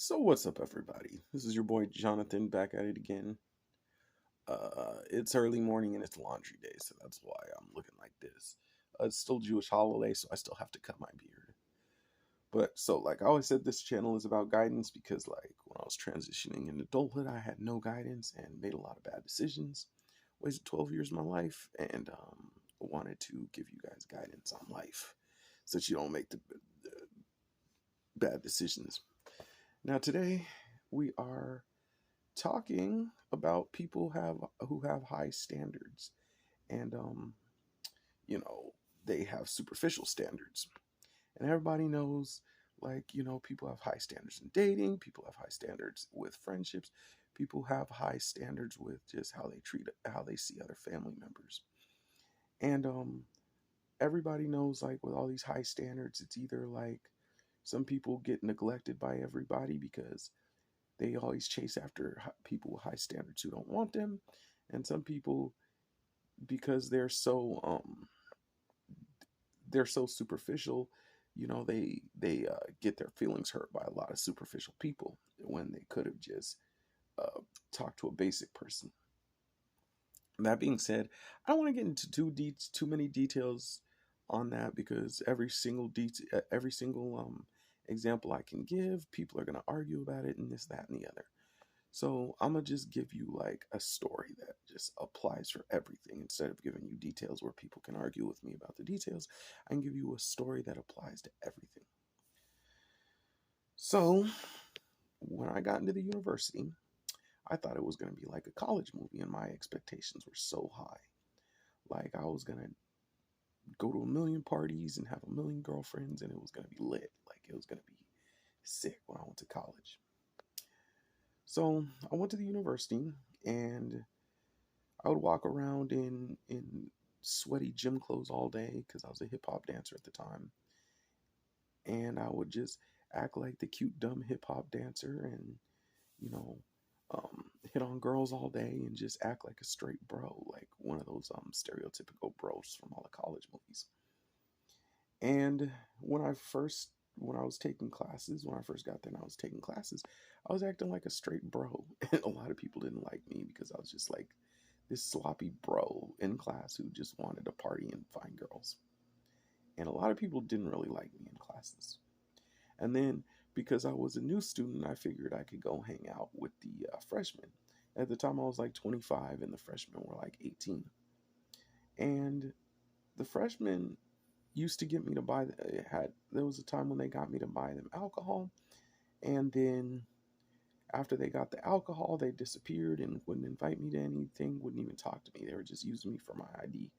So what's up, everybody? This is your boy Jonathan back at it again. It's early morning and it's laundry day, so that's why I'm looking like this. It's still Jewish holiday, so I still have to cut my beard. But so, like I always said, this channel is about guidance because, like, when I was transitioning in adulthood, I had no guidance and made a lot of bad decisions. Wasted 12 years of my life, and wanted to give you guys guidance on life, so that you don't make the bad decisions. Now, today we are talking about people have who have high standards and you know they have superficial standards, and everybody knows, like, people have high standards in dating, people have high standards with friendships, people have high standards with just how they see other family members. And everybody knows, like, with all these high standards, it's either like some people get neglected by everybody because they always chase after people with high standards who don't want them, and some people, because they're so superficial, get their feelings hurt by a lot of superficial people when they could have just uh, talked to a basic person. That being said, I don't want to get into too many details on that, because every single example I can give, people are going to argue about it and this, that, and the other. So I'm gonna just give you like a story that just applies for everything. Instead of giving you details where people can argue with me about the details, I can give you a story that applies to everything. So when I got into the university, I thought it was gonna be like a college movie, and my expectations were so high. Like, I was gonna go to a million parties and have a million girlfriends, and it was gonna be lit. Like, it was gonna be sick when I went to college. So I went to the university, and I would walk around in sweaty gym clothes all day because I was a hip hop dancer at the time, and I would just act like the cute dumb hip hop dancer, and you know, hit on girls all day and just act like a straight bro, like one of those stereotypical bros from all the college movies. And when I was taking classes, when I first got there and I was taking classes, I was acting like a straight bro. And a lot of people didn't like me because I was just like this sloppy bro in class who just wanted to party and find girls. And a lot of people didn't really like me in classes. And then, because I was a new student, I figured I could go hang out with the freshmen. At the time, I was like 25, and the freshmen were like 18. And the freshmen used to get me to buy. There was a time when they got me to buy them alcohol, and then after they got the alcohol, they disappeared and wouldn't invite me to anything. Wouldn't even talk to me. They were just using me for my ID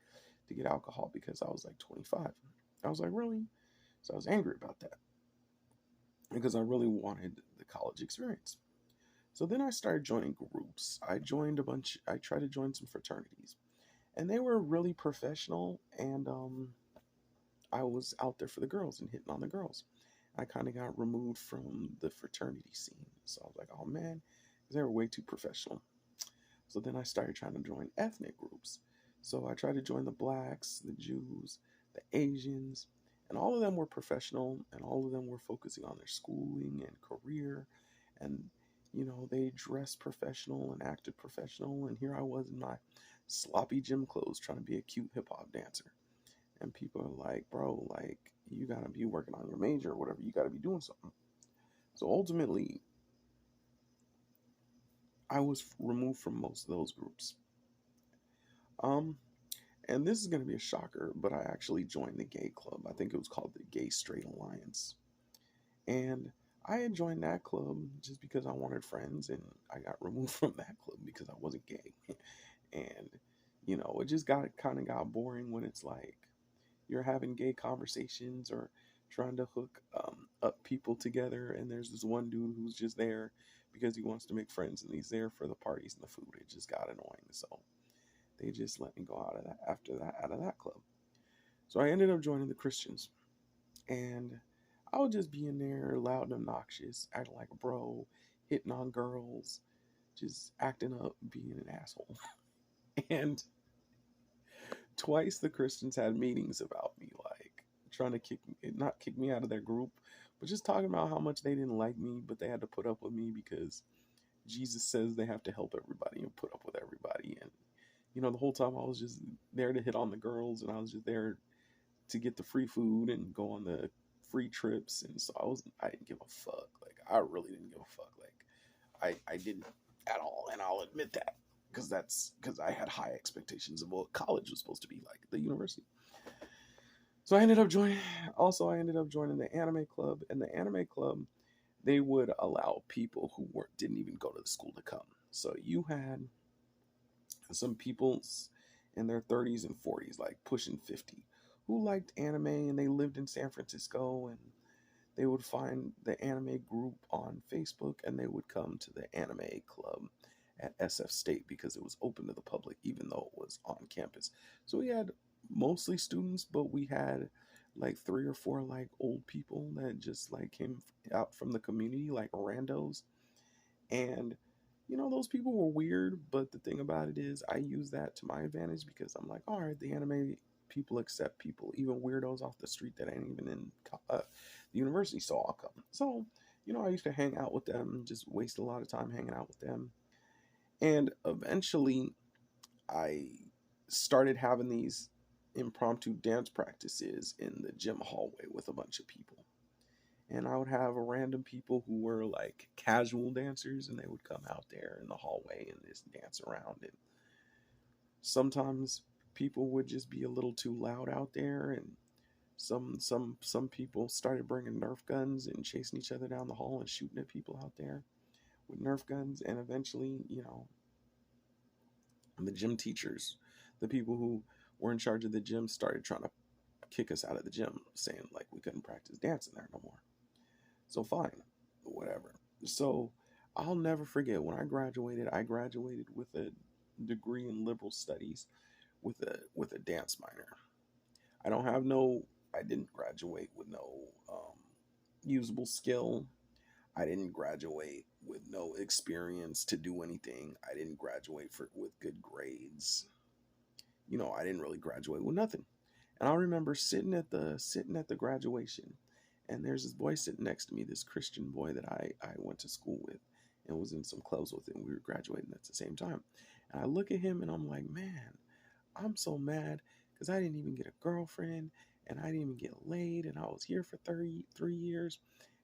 to get alcohol because I was like 25. I was like, really? So I was angry about that because I really wanted the college experience. So then I started joining groups. I tried to join some fraternities, and they were really professional. And I was out there for the girls and hitting on the girls. I kind of got removed from the fraternity scene. So I was like, oh man, because they were way too professional. So then I started trying to join ethnic groups. So I tried to join the blacks, the Jews, the Asians, and all of them were professional, and all of them were focusing on their schooling and career. And, they dressed professional and acted professional. And here I was in my sloppy gym clothes trying to be a cute hip hop dancer. And people are like, bro, like, you got to be working on your major or whatever. You got to be doing something. So ultimately, I was removed from most of those groups. Um, And this is going to be a shocker, but I actually joined the gay club. I think it was called the Gay Straight Alliance. And I had joined that club just because I wanted friends, and I got removed from that club because I wasn't gay. And, it just got boring when it's like you're having gay conversations or trying to hook up people together, and there's this one dude who's just there because he wants to make friends, and he's there for the parties and the food. It just got annoying. So they just let me go out of that club. So I ended up joining the Christians, and I would just be in there loud and obnoxious, acting like a bro, hitting on girls, just acting up, being an asshole. And twice the Christians had meetings about me, like trying to not kick me out of their group, but just talking about how much they didn't like me, but they had to put up with me because Jesus says they have to help everybody and put up with everybody. And the whole time I was just there to hit on the girls, and I was just there to get the free food and go on the free trips. And so I didn't give a fuck. Like, I really didn't give a fuck. Like, I didn't at all, and I'll admit that, because I had high expectations of what college was supposed to be like, the university. So I ended up joining the anime club, and the anime club, they would allow people who didn't even go to the school to come. So you had some people in their 30s and 40s, like pushing 50, who liked anime, and they lived in San Francisco, and they would find the anime group on Facebook, and they would come to the anime club at SF State because it was open to the public, even though it was on campus. So we had mostly students, but we had like 3 or 4 like old people that just like came out from the community, like randos. And those people were weird, but the thing about it is I use that to my advantage, because I'm like, all right, the anime people accept people, even weirdos off the street that ain't even in the university, so I'll come. So, I used to hang out with them, just waste a lot of time hanging out with them. And eventually, I started having these impromptu dance practices in the gym hallway with a bunch of people. And I would have random people who were like casual dancers, and they would come out there in the hallway and just dance around. And sometimes people would just be a little too loud out there, and some people started bringing Nerf guns and chasing each other down the hall and shooting at people out there with Nerf guns. And eventually, the gym teachers, the people who were in charge of the gym, started trying to kick us out of the gym, saying like we couldn't practice dancing there no more. So fine, whatever. So I'll never forget when I graduated with a degree in liberal studies with a dance minor. I don't have no. I didn't graduate with no usable skill. I didn't graduate with no experience to do anything. I didn't graduate with good grades. I didn't really graduate with nothing. And I remember sitting at the graduation, and there's this boy sitting next to me, this Christian boy that I went to school with and was in some clothes with, and we were graduating at the same time. And I look at him and I'm like, man, I'm so mad because I didn't even get a girlfriend, and I didn't even get laid, and I was here for 33 years.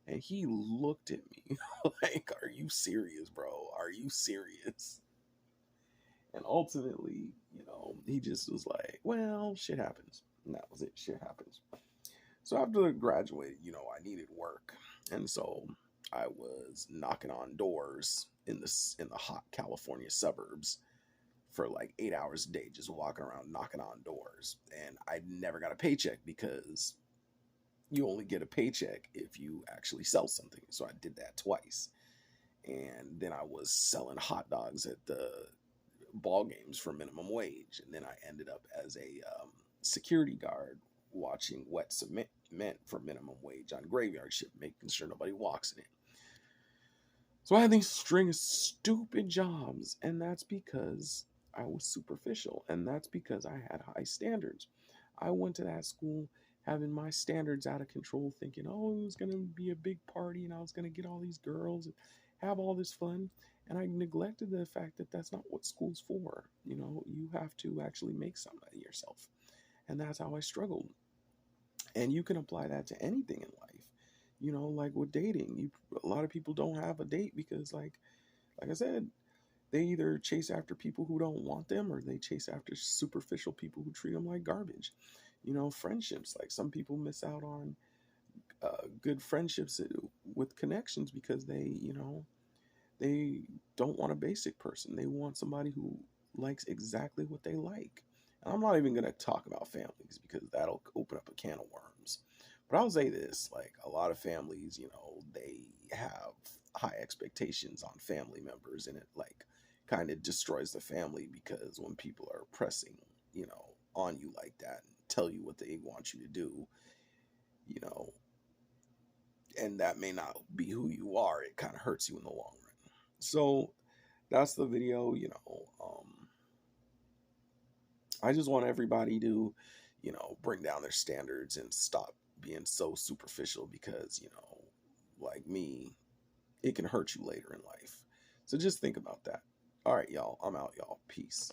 And he looked at me like, are you serious, bro? Are you serious? And ultimately, he just was like, well, shit happens. And that was it. Shit happens. So after I graduated, I needed work. And so I was knocking on doors in the hot California suburbs for like 8 hours a day, just walking around knocking on doors. And I never got a paycheck because you only get a paycheck if you actually sell something. So I did that twice. And then I was selling hot dogs at the ball games for minimum wage. And then I ended up as a security guard watching wet cement for minimum wage on graveyard shift, making sure nobody walks in it. So I had these string of stupid jobs, and that's because I was superficial, and that's because I had high standards. I went to that school having my standards out of control, thinking, oh, it was going to be a big party, and I was going to get all these girls and have all this fun. And I neglected the fact that that's not what school's for. You have to actually make something of yourself. And that's how I struggled. And you can apply that to anything in life. Like with dating, a lot of people don't have a date because, like I said, they either chase after people who don't want them, or they chase after superficial people who treat them like garbage. Friendships, like some people miss out on good friendships with connections because they don't want a basic person. They want somebody who likes exactly what they like. And I'm not even going to talk about families because that'll open up a can of worms. But I'll say this, like a lot of families, they have high expectations on family members, and it like kind of destroys the family because when people are pressing, on you like that and tell you what they want you to do, you know, and that may not be who you are, it kind of hurts you in the long run. So that's the video. I just want everybody to, bring down their standards and stop being so superficial because, like me, it can hurt you later in life. So just think about that. All right, y'all. I'm out, y'all. Peace.